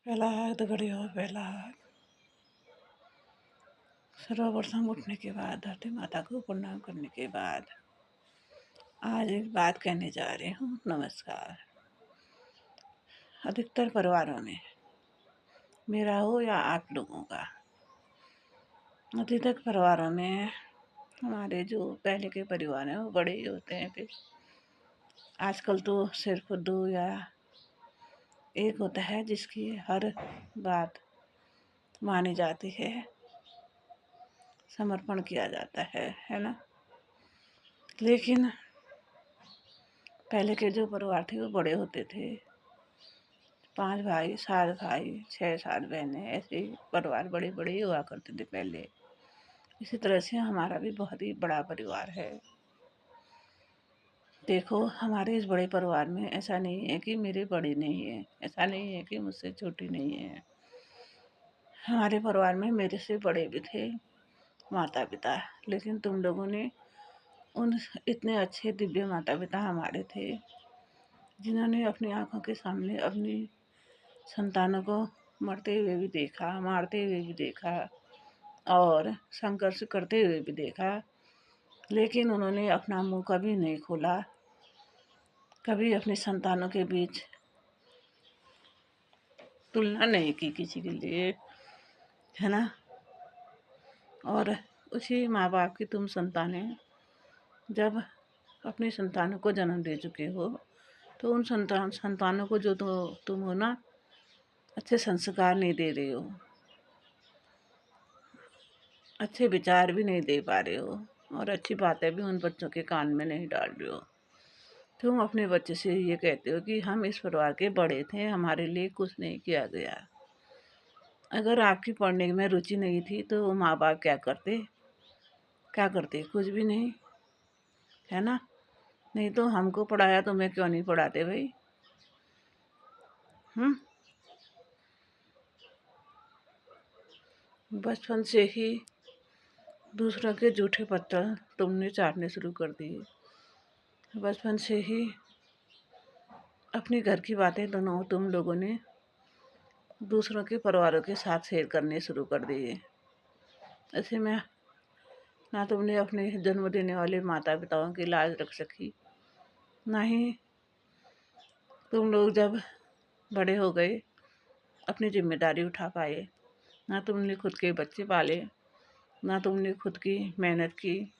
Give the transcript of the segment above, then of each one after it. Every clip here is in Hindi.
पहला घड़ियों पहला सर्वप्रथम उठने के बाद धरती माता को प्रणाम करने के बाद आज एक बात कहने जा रही हूँ। नमस्कार। अधिकतर परिवारों में, मेरा हो या आप लोगों का, अधिकतर परिवारों में हमारे जो पहले के परिवार हैं वो बड़े ही होते हैं। फिर आजकल तो सिर्फ 2 या 1 होता है जिसकी हर बात मानी जाती है, समर्पण किया जाता है ना। लेकिन पहले के जो परिवार थे वो बड़े होते थे। 5 भाई, 7 भाई, 6-7 बहनें, ऐसे ही परिवार बड़े बड़े ही हुआ करते थे पहले। इसी तरह से हमारा भी बहुत ही बड़ा परिवार है। देखो, हमारे इस बड़े परिवार में ऐसा नहीं है कि मेरे बड़ी नहीं है, ऐसा नहीं है कि मुझसे छोटी नहीं है। हमारे परिवार में मेरे से बड़े भी थे माता पिता, लेकिन तुम लोगों ने उन इतने अच्छे दिव्य माता पिता हमारे थे जिन्होंने अपनी आंखों के सामने अपनी संतानों को मरते हुए भी देखा, मारते हुए भी देखा और संघर्ष करते हुए भी देखा, लेकिन उन्होंने अपना मुंह कभी नहीं खोला, कभी अपनी संतानों के बीच तुलना नहीं की किसी के लिए, है ना। और उसी माँ बाप की तुम संतानें जब अपनी संतानों को जन्म दे चुके हो तो उन संतानों को जो तुम हो ना, अच्छे संस्कार नहीं दे रहे हो, अच्छे विचार भी नहीं दे पा रहे हो और अच्छी बातें भी उन बच्चों के कान में नहीं डाल रहे हो। तुम अपने बच्चे से ये कहते हो कि हम इस परिवार के बड़े थे, हमारे लिए कुछ नहीं किया गया। अगर आपकी पढ़ने में रुचि नहीं थी तो वो माँ बाप क्या करते? कुछ भी नहीं, है ना। नहीं तो हमको पढ़ाया, तुम्हें क्यों नहीं पढ़ाते भाई? बचपन से ही दूसरों के जूठे पत्थर तुमने चाटने शुरू कर दिए। बचपन से ही अपने घर की बातें तुम लोगों ने दूसरों के परिवारों के साथ शेयर करने शुरू कर दिए। ऐसे में ना तुमने अपने जन्म देने वाले माता पिताओं की लाज रख सकी, ना ही तुम लोग जब बड़े हो गए अपनी जिम्मेदारी उठा पाए। ना तुमने खुद के बच्चे पाले, ना तुमने खुद की मेहनत की,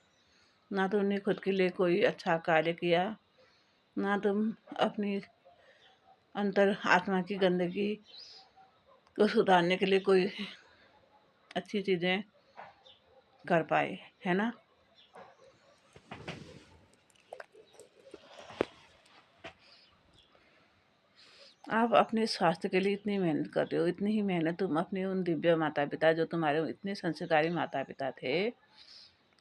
ना तुमने खुद के लिए कोई अच्छा कार्य किया, ना तुम अपनी अंतर आत्मा की गंदगी को सुधारने के लिए कोई अच्छी चीज़ें कर पाए, है ना। आप अपने स्वास्थ्य के लिए इतनी मेहनत कर रहे हो, इतनी ही मेहनत तुम अपने उन दिव्य माता पिता जो तुम्हारे इतने संस्कारी माता पिता थे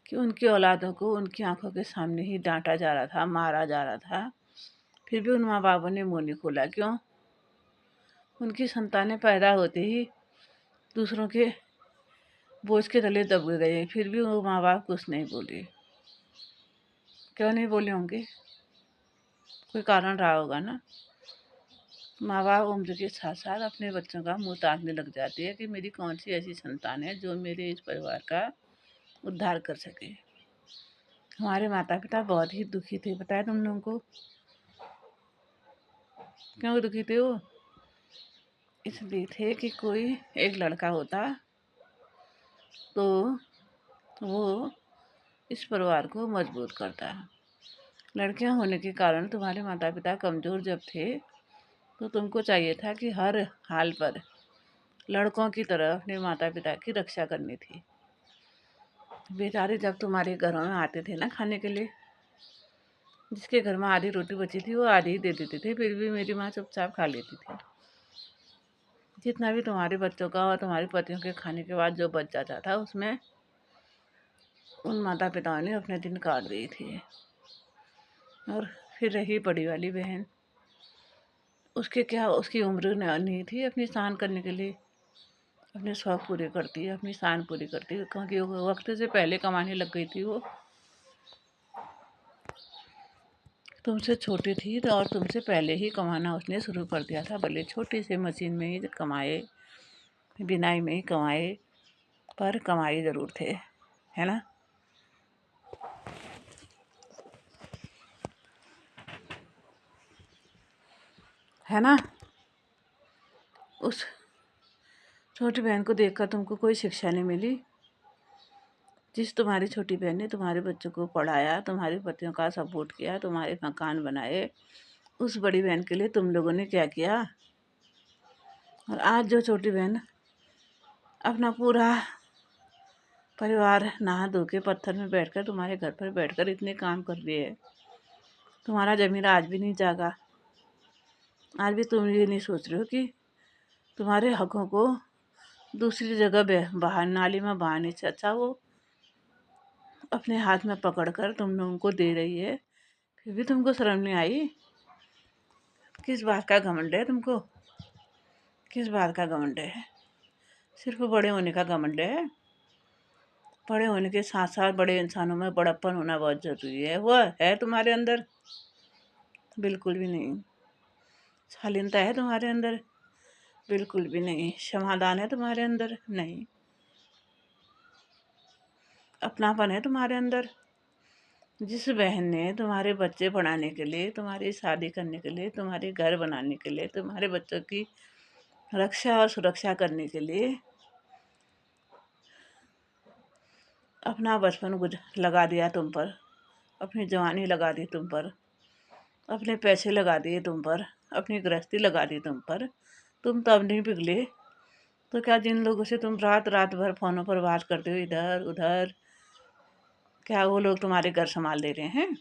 कि उनकी औलादों को उनकी आंखों के सामने ही डांटा जा रहा था, मारा जा रहा था, फिर भी उन माँ बापों ने मुँह नहीं खोला। क्यों? उनकी संतानें पैदा होते ही दूसरों के बोझ के तले दब गए, फिर भी वो माँ बाप कुछ नहीं बोले। क्यों नहीं बोले होंगे? कोई कारण रहा होगा ना। माँ बाप उम्र के साथ साथ अपने बच्चों का मुंह ताकने लग जाती है कि मेरी कौन सी ऐसी संतान है जो मेरे इस परिवार का उद्धार कर सके। हमारे माता पिता बहुत ही दुखी थे, बताया तुम लोगों को। क्यों दुखी थे वो? इसलिए थे कि कोई एक लड़का होता तो वो इस परिवार को मजबूत करता। लड़कियां होने के कारण तुम्हारे माता पिता कमज़ोर जब थे तो तुमको चाहिए था कि हर हाल पर लड़कों की तरह अपने माता पिता की रक्षा करनी थी। बेचारे जब तुम्हारे घरों में आते थे ना खाने के लिए, जिसके घर में आधी रोटी बची थी वो आधी ही दे देते थे, फिर भी मेरी माँ चुपचाप खा लेती थी। जितना भी तुम्हारे बच्चों का और तुम्हारे पतियों के खाने के बाद जो बच जाता था उसमें उन माता पिताओं ने अपने दिन काट दिए थे। और फिर रही बड़ी वाली बहन, उसकी उम्र नहीं थी अपनी शान करने के लिए, अपने शौक पूरे करती है, अपनी शान पूरी करती है, क्योंकि वो वक्त से पहले कमाने लग गई थी वो। तुमसे छोटी थी तो और तुमसे पहले ही कमाना उसने शुरू कर दिया था। भले छोटी सी मशीन में ही कमाए, बिनाई में ही कमाए, पर कमाए ज़रूर थे, है ना। है ना। उस छोटी बहन को देखकर तुमको कोई शिक्षा नहीं मिली। जिस तुम्हारी छोटी बहन ने तुम्हारे बच्चों को पढ़ाया, तुम्हारे बच्चों का सपोर्ट किया, तुम्हारे मकान बनाए, उस बड़ी बहन के लिए तुम लोगों ने क्या किया। और आज जो छोटी बहन अपना पूरा परिवार नहा धो के पत्थर में बैठकर तुम्हारे घर पर बैठकर इतने काम कर रही है, तुम्हारा ज़मीर आज भी नहीं जागा। आज भी तुम ये नहीं सोच रहे हो कि तुम्हारे हकों को दूसरी जगह बाहर नाली में बहाने से अच्छा वो अपने हाथ में पकड़कर तुम लोगों को दे रही है, फिर भी तुमको शर्म नहीं आई। किस बात का घमंड है तुमको? किस बात का घमंड है? सिर्फ बड़े होने का घमंड है। बड़े होने के साथ साथ बड़े इंसानों में बड़प्पन होना बहुत ज़रूरी है। वो है तुम्हारे अंदर? बिल्कुल भी नहीं। शालीनता है तुम्हारे अंदर? बिल्कुल भी नहीं। क्षमादान है तुम्हारे अंदर? नहीं। अपनापन है तुम्हारे अंदर? जिस बहन ने तुम्हारे बच्चे पढ़ाने के लिए, तुम्हारी शादी करने के लिए, तुम्हारे घर बनाने के लिए, तुम्हारे बच्चों की रक्षा और सुरक्षा करने के लिए अपना बचपन लगा दिया तुम पर, अपनी जवानी लगा दी तुम पर, अपने पैसे लगा दिए तुम पर, अपनी गृहस्थी लगा दी तुम पर, तुम तब नहीं पिघले तो क्या जिन लोगों से तुम रात रात भर फ़ोनों पर बात करते हो इधर उधर, क्या वो लोग तुम्हारे घर संभाल दे रहे हैं?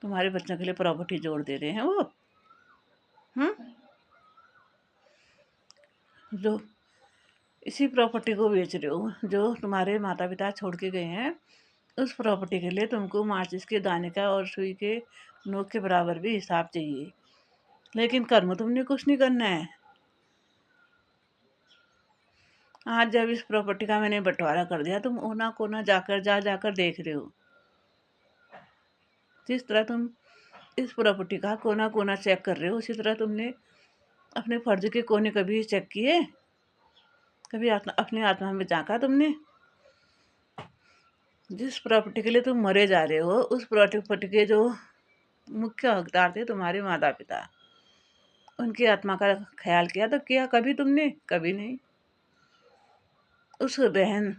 तुम्हारे बच्चों के लिए प्रॉपर्टी जोड़ दे रहे हैं वो? जो इसी प्रॉपर्टी को बेच रहे हो, जो तुम्हारे माता पिता छोड़ के गए हैं, उस प्रॉपर्टी के लिए तुमको माचिस के दाने का और सुई के नोक के बराबर भी हिसाब चाहिए। लेकिन कर्म तुमने कुछ नहीं करना है। आज जब इस प्रॉपर्टी का मैंने बंटवारा कर दिया, तुम ओना कोना जाकर देख रहे हो। जिस तरह तुम इस प्रॉपर्टी का कोना कोना चेक कर रहे हो, उसी तरह तुमने अपने फर्ज के कोने कभी चेक किए? कभी अपनी आत्मा में झांका तुमने? जिस प्रॉपर्टी के लिए तुम मरे जा रहे हो, उस प्रॉपर्टी के जो मुख्य हकदार थे तुम्हारे माता पिता, उनकी आत्मा का ख्याल किया तो किया कभी तुमने? कभी नहीं। उस बहन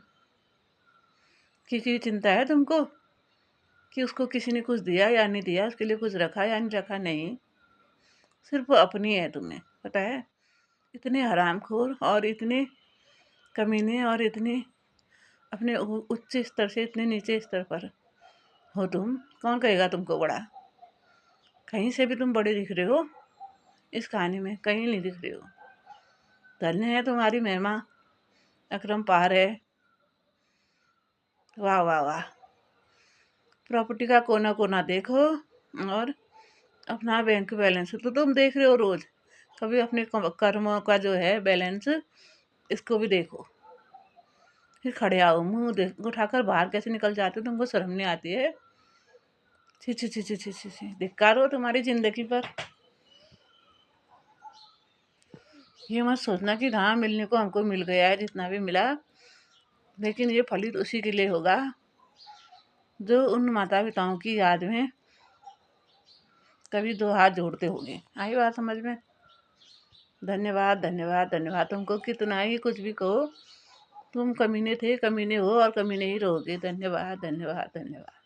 की चिंता है तुमको कि उसको किसी ने कुछ दिया या नहीं दिया, उसके लिए कुछ रखा या नहीं रखा? नहीं। सिर्फ अपनी है तुम्हें, पता है। इतने हरामखोर और इतने कमीने और इतने अपने उच्च स्तर से इतने नीचे स्तर पर हो तुम। कौन कहेगा तुमको बड़ा? कहीं से भी तुम बड़े दिख रहे हो इस कहानी में? कहीं नहीं दिख रहे हो। धन्य है तुम्हारी महिमा, अकरम पार है। वाह वाह वाह। प्रॉपर्टी का कोना कोना देखो और अपना बैंक बैलेंस तो तुम देख रहे हो रोज। कभी अपने कर्मों का जो है बैलेंस, इसको भी देखो। फिर खड़े आओ, मुंह उठाकर बाहर कैसे निकल जाते हो? तुमको शर्म नहीं आती है? छी छी छी छी छी छी छी, धिक्कार हो तुम्हारी जिंदगी पर। ये मत सोचना कि हाँ मिलने को हमको मिल गया है जितना भी मिला, लेकिन ये फलित उसी के लिए होगा जो उन माता पिताओं की याद में कभी दो हाथ जोड़ते होंगे। आई बात समझ में? धन्यवाद धन्यवाद धन्यवाद। तुमको कितना ही कुछ भी कहो, तुम कमीने थे, कमीने हो और कमीने ही रहोगे। धन्यवाद धन्यवाद धन्यवाद।